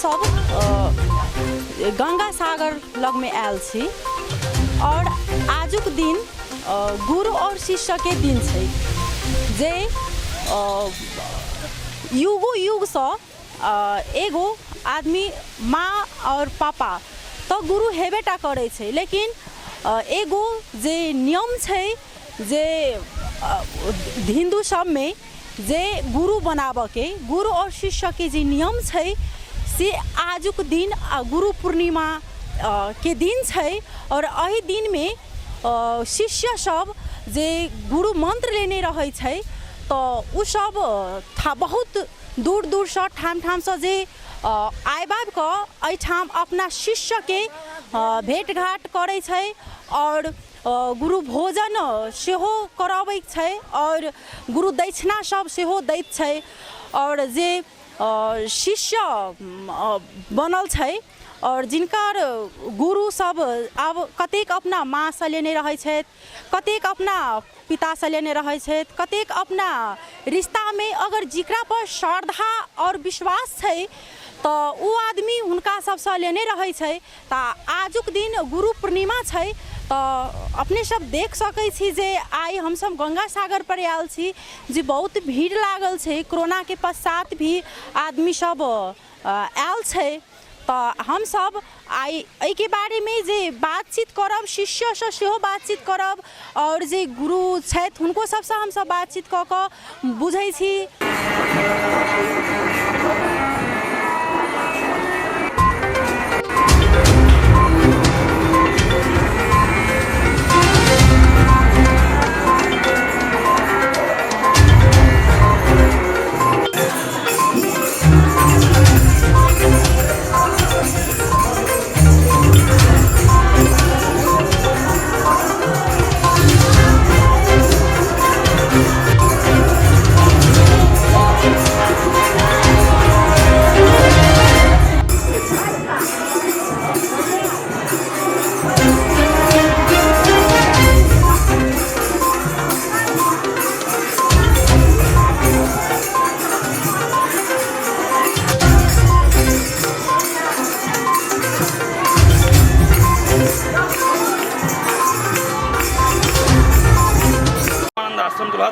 सब गंगा सागर लग में आयल छी और आजुक दिन गुरु और शिष्य के दिन छै जे युगो युग से एगो आदमी माँ और पापा तो गुरु हेबेटा करे छै, लेकिन एगो जे नियम छै जे हिंदू सब में जे गुरु बनाबे के गुरु और शिष्य के जे नियम छै से आजुक दिन गुरु पूर्णिमा के दिन छै और एही दिन में शिष्य सब जे गुरु मंत्र लेने रहे छै तो उ सब बहुत दूर दूर से ठाम ठाम से जे आइबाब के एठाम अपना शिष्य के भेंट घाट करे छै और गुरु भोजन सेहो कराबै छै और गुरु दक्षिणा सब सेहो दैत छै और जे शिष्य बनल छै और जिनकर गुरु सब अब कतेक अपना माँ से लेने रहे छथि, कतेक अपना पिता से लेने रहे छथि, कतेक अपना रिश्ता में अगर जिकरा पर श्रद्धा और विश्वास छै तो वो आदमी हुनका सबसे लेने रहे छै। तो आजुक दिन गुरु पूर्णिमा छै तो अपने सब देख सकै छी जे आई हम सब गंगा सागर पर आयल छी जे बहुत भीड़ लागल छै, कोरोना के पश्चात भी आदमी सब आयल छै। तो हम सब आई एहि के बारे में जे बातचीत करब, शिष्य से सेहो बातचीत करब और जे गुरु छथि हुनको सबसे हम सब बातचीत क के बुझै छी।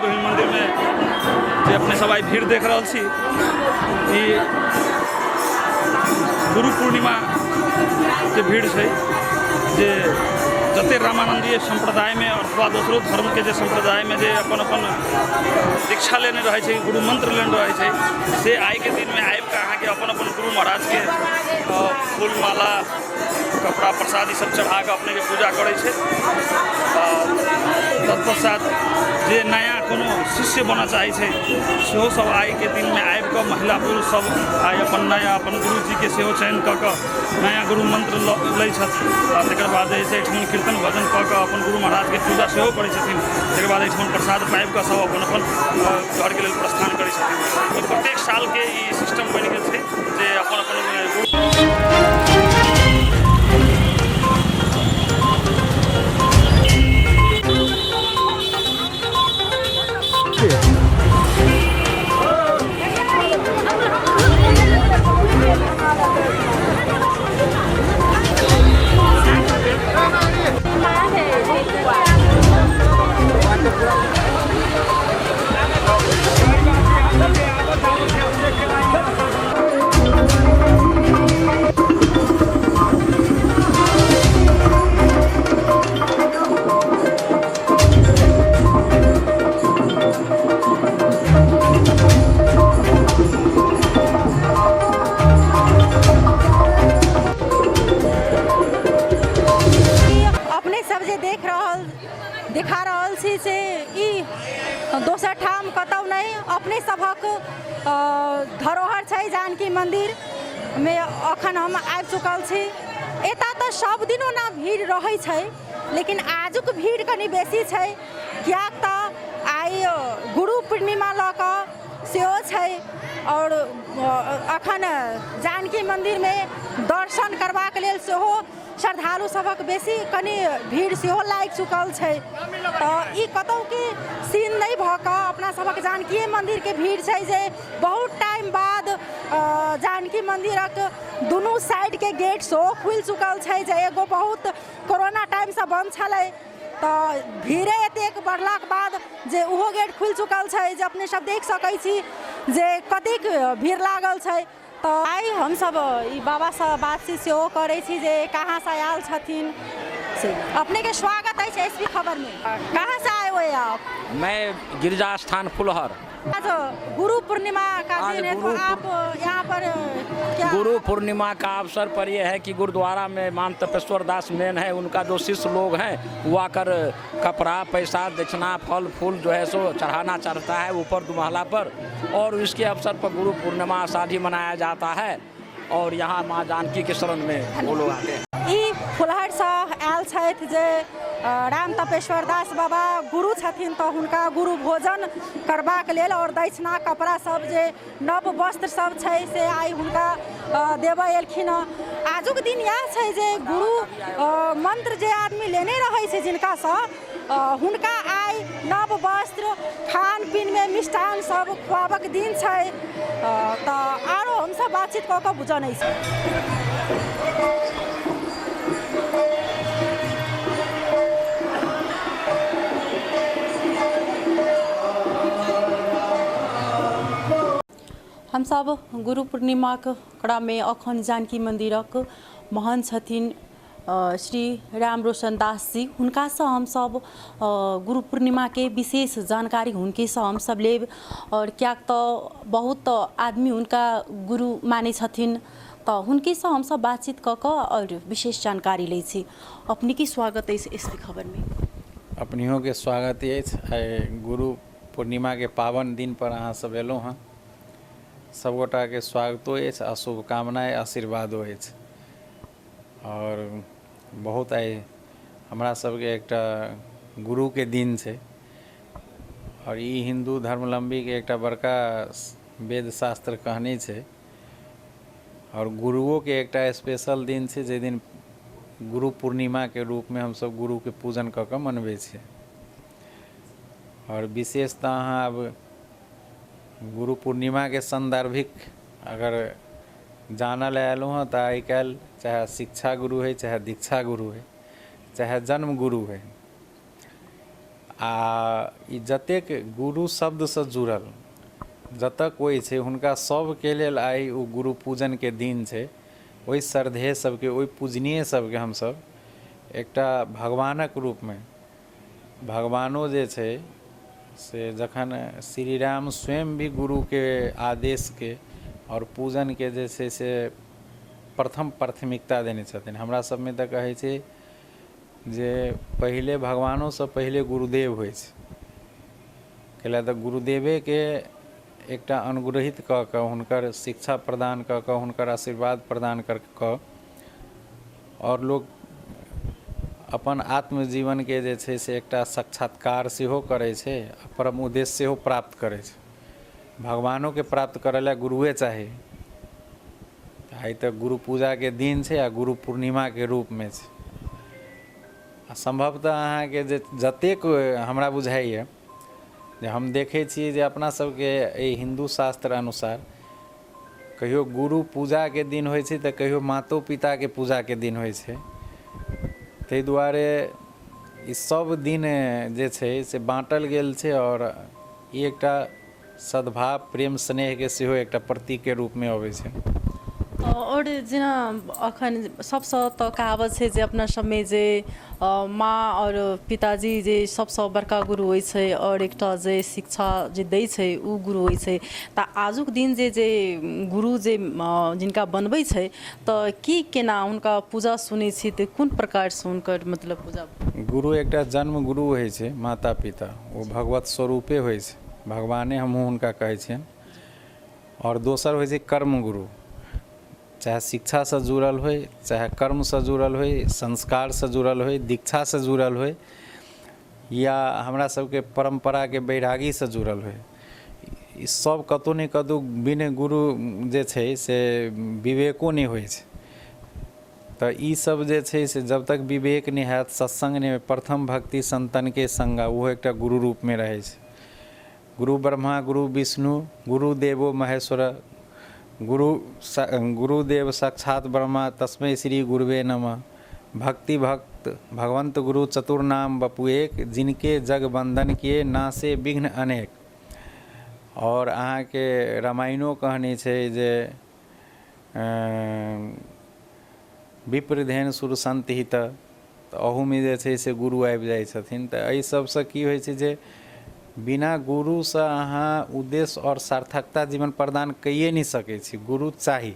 मंदिर में जे अपने सब आई भीड़ देख रहा छी कि गुरु पूर्णिमा के भीड़ है जे जते रामानंदीय संप्रदाय में अथवा दूसरो धर्म के जे संप्रदाय में जे अपन अपन दीक्षा लेने रहे छै, गुरु मंत्र लेने रहे छै से आई के दिन में आबि के अहाँ के अपन अपन गुरु महाराज के फूल माला कपड़ा प्रसाद सब चढ़ा के अपने के पूजा करे छै। तत्पश्चात जे नया कोनो शिष्य बना चाहे छै सेहो सब आई के दिन में आबि के महिला पुरुष सब आई अपन नया अपन गुरु जी के सेहो चयन क के नया गुरु मंत्र लै छथिन। तकर बाद जे छै एठमन कीर्तन भजन क के अपन गुरु महाराज के पूजा सेहो करै छथिन। तकर बाद एठमन प्रसाद पाबि के सब अपन अपन घर के लेल प्रस्थान करै छथिन। तो प्रत्येक साल के ई सिस्टम बनि गेल छै जे अपन अपन दिखा रहल छी से ई दोसर ठाम कतौ नहीं अपने सभक धरोहर छै जानकी मंदिर में अखन हम आबि चुकल छी। एता तो सब दिन ओना भीड़ रहे छै लेकिन आजुक भीड़ कनी बेसी छै कियाक तो आई गुरु पूर्णिमा ल क सेहो छै और अखन जानकी मंदिर में दर्शन करबाक लेल सेहो श्रद्धालु सभक बेसी कनि भीड़ सेहो लागि चुकल छै। तऽ ई कतहु कि सीन नहि भऽ कऽ अपना सभक जानकी मन्दिरके भीड़ छै जे बहुत टाइम बाद जानकी मन्दिरक दुनू साइडके गेट सेहो खुलि चुकल छै जे एगो बहुत कोरोना टाइमसँ बन्द छलै, तऽ भीड़े एतेक बढ़लाक बाद जे ओहो गेट खुलि चुकल छै जे अपने सब देख सकै छी जे कतेक भीड़ लागल छै। तऽ आइ हमसब ई बाबासँ बातचीत सेहो करै छी जे कहाँसँ आयल छथिन से। अपने के स्वागत है एसपी खबर में। कहाँ से आए हुए आप? मैं गिरजा स्थान फुलहर। आज गुरु पूर्णिमा का दिन है, तो आप यहाँ पर क्या? गुरु पूर्णिमा का अवसर पर यह है कि गुरुद्वारा में मान तपेश्वर दास मेन है, उनका जो शिष्य लोग हैं वो आकर कपड़ा पैसा दक्षिणा फल फूल जो है सो चढ़ाना चाहता है ऊपर दुमहला पर, और इसके अवसर पर गुरु पूर्णिमा शादी मनाया जाता है। और यहाँ माँ जानकी के शरण में वो लोग आते हैं। ई फुलहर से आयल छथि जे राम तपेश्वर दास बाबा गुरु छथिन, तऽ हुनका गुरु भोजन करबाक लेल और दक्षिणा कपड़ा सब जे नव वस्त्र सब छै से आइ हुनका देबऽ एलखिन हँ। आजुक दिन इएह छै जे गुरु मंत्र जे आदमी लेने रहै छै जिनकासँ, हुनका आइ नव वस्त्र खान पीन में मिष्ठान सब खुआबक दिन छै। तऽ आरो हमसब बातचीत कऽ कऽ बुझनै छी। हम सब गुरु पूर्णिमाक कड़ामे अखन जानकी मन्दिरक महंत छथिन श्री राम रोशन दास जी, हुनकासँ हमसब गुरु पूर्णिमाके विशेष जानकारी हुनकेसँ हमसब लेब। और क्या तो बहुत आदमी उनका गुरु माने छथिन, तऽ हुनकेसँ हमसब बातचीत कऽ कऽ और विशेष जानकारी लै छी। अपने की स्वागत अछि एसपी खबर में। अपनियों के स्वागत अछि। गुरु पूर्णिमा के पावन दिन पर अहाँ सब एलहुँ हँ। सब गोटा के स्वागतो अछि आ शुभकामनाएं आशीर्वादो अछि। और बहुत आइ हमरा सबके एकटा गुरु के दिन छै, और ई हिंदू धर्मावलंबी के एकटा बड़का वेद शास्त्र कहने छै। और गुरुओं के एकटा स्पेशल दिन छै जे दिन गुरु पूर्णिमा के रूप में हम सब गुरु के पूजन कऽ कऽ मनबै छियै। और विशेषतः अहाँ अब गुरु पूर्णिमा के संदर्भिक अगर जानल आयलहुँ हँ, तऽ आइ काल्हि चाहे शिक्षा गुरु है, चाहे दीक्षा गुरु है, चाहे जन्म गुरु है, आ ई जतेक गुरु शब्द से जुड़ल जतऽ कोई छै हुनका सबके लेल आइ ओ गुरु पूजन के दिन छै। ओहि श्रद्धेय सबके, ओहि पूजनीय सबके हमसब एकटा भगवानक रूप में, भगवानो जे छै से जखन श्री राम स्वयं भी गुरु के आदेश के और पूजन के जे छै से प्रथम प्राथमिकता देने छथिन। हमरा सब में तऽ कहै छै जे पहिले भगवानों से पहिले गुरुदेव होइ छै, कैला तऽ गुरुदेवे के एकटा अनुग्रहित कऽ कऽ हुनकर शिक्षा प्रदान कऽ कऽ हुनकर आशीर्वाद प्रदान कऽ कऽ और लोग अपन आत्मजीवन के जे छै से एकटा साक्षात्कार सेहो करै छै, परम उद्देश्य सेहो प्राप्त करै छै। भगवानों के प्राप्त करै ला गुरुए चाही। आइ तऽ गुरु पूजा के दिन छै आ गुरु पूर्णिमा के रूप में छै। संभवतः अहाँ के जे जतेक हमरा बुझाइए जे हम देखै छी जे अपना सबके एहि हिंदू शास्त्र अनुसार कहियो गुरु पूजा के दिन होइ छै तऽ कहियो मातो पिता के पूजा के दिन होइ छै। ताहि दुआरे ई सब दिन जे छै से बाँटल गेल छै, और ई एकटा सद्भाव प्रेम स्नेह के सेहो एकटा प्रतीक के रूप में अबै छै। और जेना अखन सबसँ तऽ कहावत छै जे अपना सबमे जे माँ और पिताजी जे सबसँ बड़का गुरु होइ छै, और एकटा जे शिक्षा जे दै छै उ गुरु होइ छै। तऽ आजुक दिन जे जे गुरु जे जिनका बनबै छै तऽ की केना हुनका पूजा सुनै छी, तऽ कोन प्रकारसँ हुनकर मतलब पूजा? गुरु एकटा जन्म गुरु होइ छै, माता पिता ओ भगवत स्वरूपे होइ छै, भगवाने हमहूँ हुनका कहै छियनि। और दोसर होइ छै कर्म गुरु, चाहे शिक्षा से जुड़ल होय, चाहे कर्म से जुड़ल होय, संस्कार से जुड़ल होय, दीक्षा से जुड़ल होय, या हमरा सबके परंपरा के बैरागी से जुड़ल होय। ई सब कतौ ने कतौ बिना गुरु जे छै से विवेको नहीं होइ छै। तऽ ई सब जे छै से जब तक विवेक नहीं हैत, सत्संग नहीं, प्रथम भक्ति संतन के संगा, वो एकटा गुरु रूप में रहै छै। गुरु ब्रह्मा गुरु विष्णु गुरु देवो महेश्वर, गुरुदेव साक्षात ब्रह्मा तस्मै श्री गुरुवे नमः। भक्ति भक्त भगवंत गुरु चतुर्नाम बपु एक, जिनके जग बंधन किए नासे विघ्न अनेक। और अहाँ के रामायणो कहनी छै जे विप्रधेन सुर संत हित, तऽ अहूमे जे छै से गुरु आबि जाइ छथिन। तऽ एहि सबसँ की होइ छै जे बिना गुरुसँ अहाँ उद्देश्य और सार्थकता जीवन प्रदान कैए नहीं सकै छी। गुरु चाही।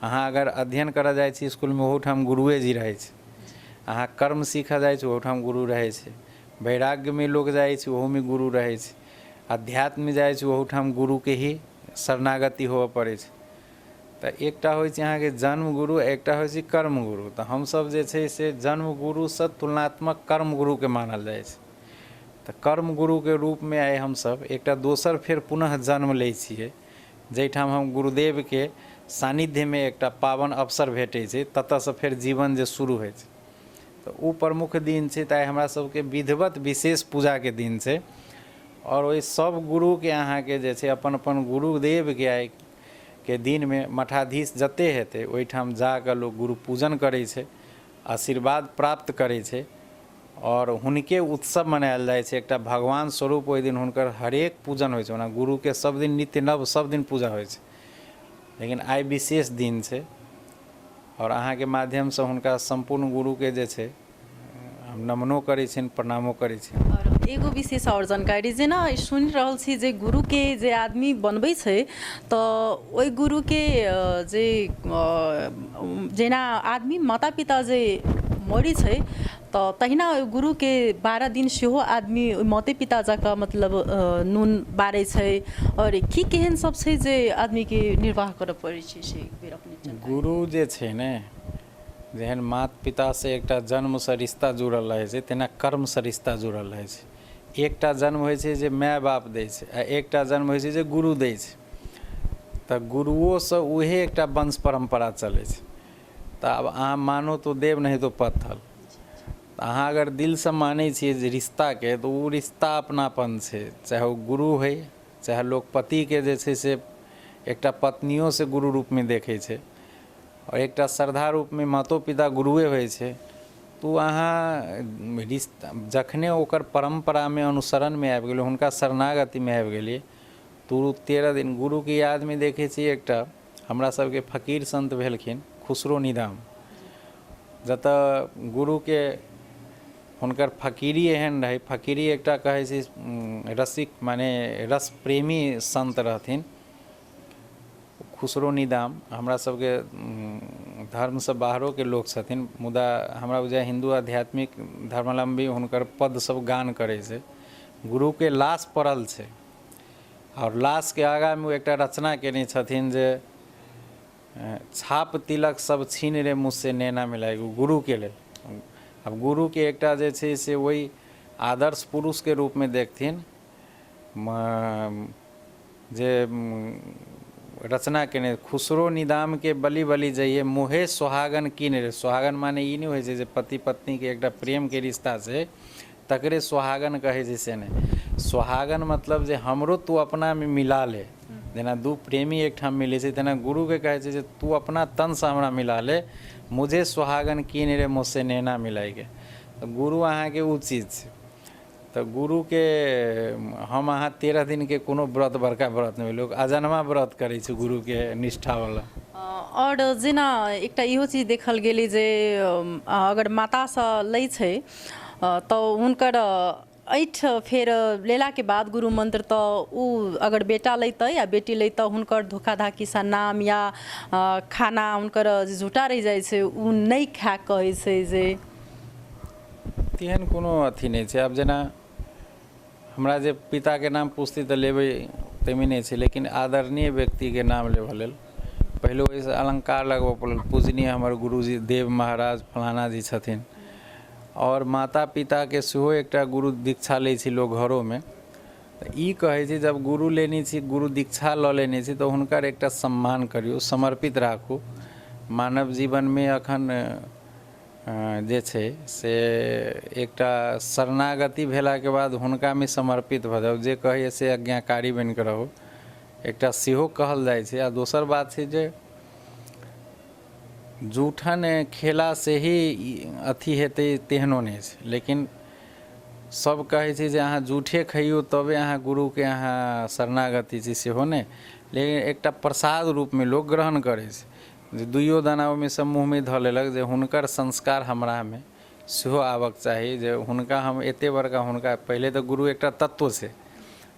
अहाँ अगर अध्ययन करऽ जाइ छी स्कूलमे, ओहूठाम गुरुए जी रहै छै। अहाँ कर्म सीखऽ जाइ छी, ओहूठाम गुरु रहै छै। वैराग्यमे लोग जाइ छै, ओहूमे गुरु रहै छै। अध्यात्ममे जाइ छै, ओहूठाम गुरुके ही शरणागति होबऽ पड़ै छै। तऽ एकटा होइ छै अहाँके जन्म गुरु, एकटा होइ छै कर्म गुरु। तऽ हमसब जे छै से जन्म गुरुसँ तुलनात्मक कर्म गुरुके मानल जाइ छै। तऽ कर्म गुरुके रूपमे आइ हमसब एकटा दोसर फेर पुनः जन्म लै छियै, जाहिठाम हम गुरुदेवके सानिध्यमे एकटा पावन अवसर भेटै छै, ततऽसँ फेर जीवन जे शुरू होइ छै। तऽ ओ प्रमुख दिन छै। तऽ आइ हमरा सबके विधिवत विशेष पूजाके दिन छै। और ओहि सब गुरुके अहाँके जे छै अपन अपन गुरुदेवके आइ के दिन में मठाधीश जते हेतै ओहिठाम जाकऽ लोग गुरु पूजन करै छै, आशीर्वाद प्राप्त करै छै। और हुनके उत्सव मनायल जाइ छै। एकटा भगवान स्वरूप ओहि दिन हुनकर हरेक पूजन होइ छै। ओना गुरुके सब दिन नित्य नव सब दिन पूजा होइ छै, लेकिन आइ विशेष दिन छै। और अहाँके माध्यमसँ हुनका संपूर्ण गुरुके जे छै हम नमनो करै छियनि, प्रणामो करै छियनि। और एगो विशेष और जानकारी जेना सुनि रहल छी जे गुरु के जे आदमी बनबै छै, तऽ ओहि गुरु के जे जेना आदमी माता पिता जे मरी छै, तऽ तहिना गुरु के 12 दिन सेहो आदमी माते पिता जकाँ मतलब नून बारै छै। और की केहन सब छै जे आदमी के निर्वाह करऽ पड़ै छै से एक बेर अपने जानकारी। गुरु जे छै ने, जेहन माता पिता से एकटा जन्मसँ रिश्ता जुड़ल रहै छै, तेना कर्मसँ रिश्ता जुड़ल रहै छै। एकटा जन्म होइ छै जे माय बाप दै छै, आ एकटा जन्म होइ छै जे गुरु दै छै। तऽ गुरुओसँ उहे एकटा वंश परम्परा चलै छै। तऽ आब अहाँ मानो तो देव नहीं तो पत्थर। अहाँ अगर दिलसँ मानै छियै जे रिश्ताके, तऽ ओ रिश्ता अपनापन छै। चाहे ओ गुरु होइ, चाहे लोक पतिके जे छै से एकटा पत्नियों से गुरु रूपमे देखै छै, और एकटा श्रद्धा रूपमे मातो पिता गुरुए होइ छै। तो अहाँ रिश्ता जखने ओकर परम्परामे अनुसरणमे आबि गेलै, हुनका शरणागतिमे आबि गेलियै, तो 13 दिन गुरुके यादमे देखै छियै। एकटा हमरा सबके फकीर संत भेलखिन खुसरो निदाम, जतऽ गुरुके हुनकर फकीरी एहन रहै। फकीरी एकटा कहै छै रसिक, माने रस प्रेमी संत रहथिन खुसरो निदाम। हमरा सबके धर्मसँ बाहरोके लोक छथिन, मुदा हमरा बुझाय हिंदू आध्यात्मिक धर्मावलम्बी हुनकर पद सब गान करै छै। गुरुके लाश पड़ल छै, और लाशके आगाँमे ओ एकटा रचना केने छथिन जे छाप तिलक सब छीन रे मुझसे नैना मिलाए, गुरुके लेल। अब गुरुके एकटा जे छै से ओहि आदर्श पुरुषके रूपमे देखथिन, जे रचना केने खुसरो निदाम के बलि बलि जाइए मोहे सुहागन कीन रे। सुहागन माने ई नहीं होइ छै जे पति पत्नी के एकटा प्रेम के रिश्ता छै, तकरे सुहागन कहै छै से नहीं। सुहागन मतलब जे हमरो तू अपना में मिला ले। जेना दू प्रेमी एक ठाम मिले छै, तेना गुरु के कहै छै जे तू अपना तन से हमरा मिला ले, मुझे सुहागन कीन रे मुझसे नैना मिलाएके। तो गुरु अहाँ के उ चीज छै। तो गुरु के हम अहाँ 13 दिन के कोनो व्रत बड़का व्रत नहीं, लोग अजन्मा व्रत करे छै गुरु के निष्ठा वाला। और जेना एकटा इहो चीज देखल गेलै जे अगर मातासँ लै छै तऽ हुनकर ऐठ फेर लेलाके बाद गुरु मंत्र, तऽ उ अगर बेटा लैतै या बेटी लैतै, हुनकर धोखा धाकी सा नाम या खाना हुनकर झूठा रहि जाइ छै, उ नहीं खा कहै छै जे तेहन कोनो अथी नहीं छै। आब जेना हमरा जे पिताके नाम पूछती तऽ लेबै तेमे नहीं छै, लेकिन आदरणीय व्यक्तिके नाम लेबऽ लेल पहिले ओहिसँ अलंकार लगबऽ पड़ल। पूजनीय हमर गुरुजी देव महाराज फलाना जी छथिन। और माता पिताके सेहो एकटा गुरु दीक्षा लै छी लोग घरोमे, तऽ ई कहै छै जब गुरु लेने छी, गुरु दीक्षा लऽ लेने छी, तऽ हुनकर एकटा सम्मान करियौ, समर्पित राखू। मानव जीवनमे अखन जे छै से एकटा शरणागति भेलाके बाद हुनकामे समर्पित भऽ जाउ, जे कहैए से आज्ञाकारी बनि कऽ रहू, एकटा सेहो कहल जाइ छै। आ दोसर बात छै जे जूठन खेला से ही अथी हेतै तेहनो नहि छै, लेकिन सब कहै छै जे अहाँ जूठे खइयौ तबे अहाँ गुरुके अहाँ शरणागति छी, सेहो नहि, लेकिन एकटा प्रसाद रूपमे लोक ग्रहण करै छै, जे दुइयो दाना ओहिमे सँ मुँहमे धऽ लेलक, जे हुनकर संस्कार हमरामे सेहो आबक चाही, जे हुनका हम एते बड़का हुनका पहिले तऽ गुरु एकटा तत्व छै,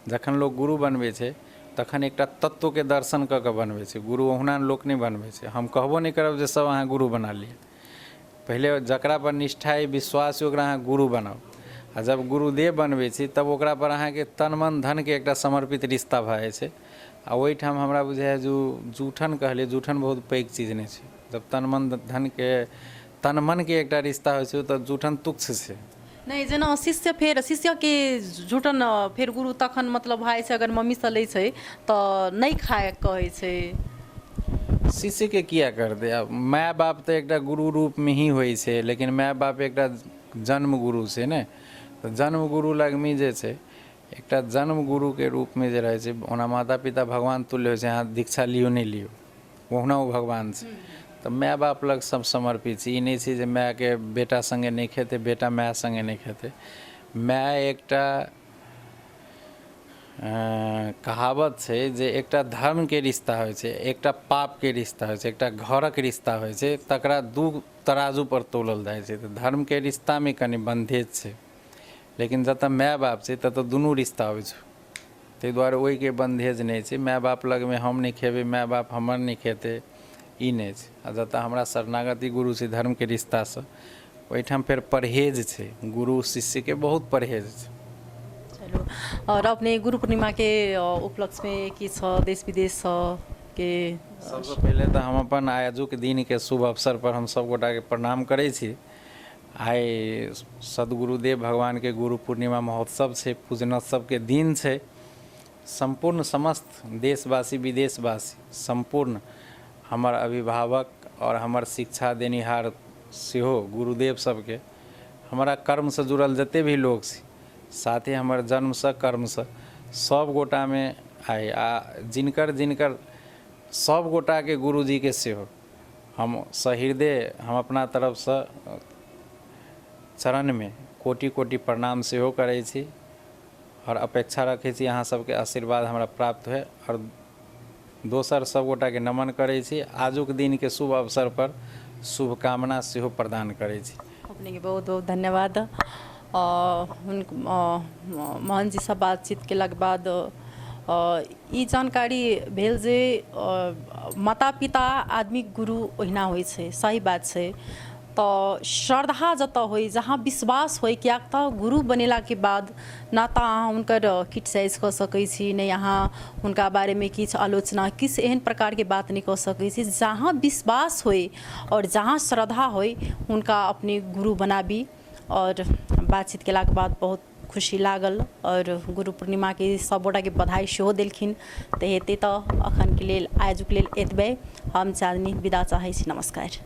जखन लोक गुरु बनबै छै तखन एकटा तत्वके दर्शन कऽ कऽ बनबै छै, गुरु ओहुना लोक नहि बनबै छै। हम कहबो नहि करब जे सब अहाँ गुरु बना लिअ, पहिले जकरा पर निष्ठा अइ विश्वास अइ ओकरा अहाँ गुरु बनाउ, आ जब गुरुदेव बनबै छी तब ओकरा पर अहाँके तन मन धनके एकटा समर्पित रिश्ता भऽ जाइ छै। आ ओहिठाम हमरा बुझाइए जो जूठन कहलिए, जूठन बहुत पैघ चीज नहि छै, जब तन मनके एकटा रिश्ता होइ छै तऽ जूठन तुच्छ छै। नहीं जेना शिष्यके जूठन फेर गुरु तखन मतलब भाई छै, अगर मम्मी से लै छै तऽ नहीं खाए कहै छै। शिष्यके किया कर दे, अब माय बाप तऽ एकटा गुरु रूपमे ही होइ छै, लेकिन माय बाप एकटा जन्म गुरु छै ने, तऽ जन्म गुरु लगमी जे छै एकटा जन्म गुरुके रूपमे जे रहै छै, ओना माता पिता भगवान तुल्य होइ छै, अहाँ दीक्षा लियो नहीं लियो ओहुना ओ भगवान छै, तऽ माय बाप लग सब समर्पित छै। ई नहीं छै जे मायके बेटा संगे नहीं खेते, बेटा माय संगे नहीं खेते। माय एकटा कहावत छै जे एकटा धर्मके रिश्ता होइ छै, एकटा पापके रिश्ता होइ छै, एकटा घरक रिश्ता होइ छै, तकरा दू तराजू पर तोलल जाइ छै। तऽ धर्मके रिश्तामे कनि बन्धेज छै, लेकिन जतऽ माय बाप छै ततऽ दुनू रिश्ता होइ छै, ताहि दुआरे ओहिके बन्धेज नहि छै। माय बाप लगमे हम नहीं खेबै, माय बाप हमर नहीं खेतै, ई नहीं छै। आ जतऽ हमरा शरणागति गुरु छै धर्मके रिश्तासँ, ओहिठाम फेर परहेज छै, गुरु शिष्यके बहुत परहेज छै। चलो, और अपने गुरु पूर्णिमा के उपलक्ष्य में की देश विदेश के सबसे पहले तो हम अपन आजुक दिन के शुभ अवसर पर हम सब गोटा के प्रणाम करै छी। आइ सदगुरुदेव भगवान के गुरु पूर्णिमा महोत्सव छै, पूजनोत्सव के दिन छै। संपूर्ण समस्त देशवासी विदेशवासी संपूर्ण हमर अभिभावक और हमर शिक्षा देनिहार सेहो गुरुदेव सबके, हमारा कर्म से जुड़ल जते भी लोग छी, साथे हमर जन्म से कर्म से सब गोटा में आइ आ जिनकर जिनकर सब गोटा के गुरुजी के सेहो हम सहृदय हम अपना तरफ से चरण में कोटि कोटि प्रणाम सेहो करै छी, और अपेक्षा रखै छी अहाँ सबके आशीर्वाद हमरा प्राप्त होय, और दोसर सब गोटा के नमन करै छी। आजुक दिन के शुभ अवसर पर शुभकामना सेहो प्रदान करै छी। अपने के बहुत बहुत धन्यवाद। मोहन जी से बातचीत केलाक बाद ई जानकारी भेल जे माता पिता आदमी गुरु ओहिना होइ छै, सही बात छै। तो श्रद्धा जतऽ होइ, जहाँ विश्वास होइ, कियाक तऽ गुरु बनेला के बाद ना तऽ अहाँ हुनकर क्रिटिसाइज कऽ सकै छी, नहीं अहाँ हुनका बारे में किछु आलोचना किछु एहन प्रकार के बात नहीं कऽ सकै छी। जहाँ विश्वास होइ और जहाँ श्रद्धा होइ हुनका अपने गुरु बनाबी। और बातचीत केलाक बाद बहुत खुशी लागल, और गुरु पूर्णिमा के सब गोटा के बधाई सेहो देलखिन। तऽ हेतै तऽ अखन के लेल आजुक लेल एतबे, हम चाँदनी विदा चाहै छी। नमस्कार।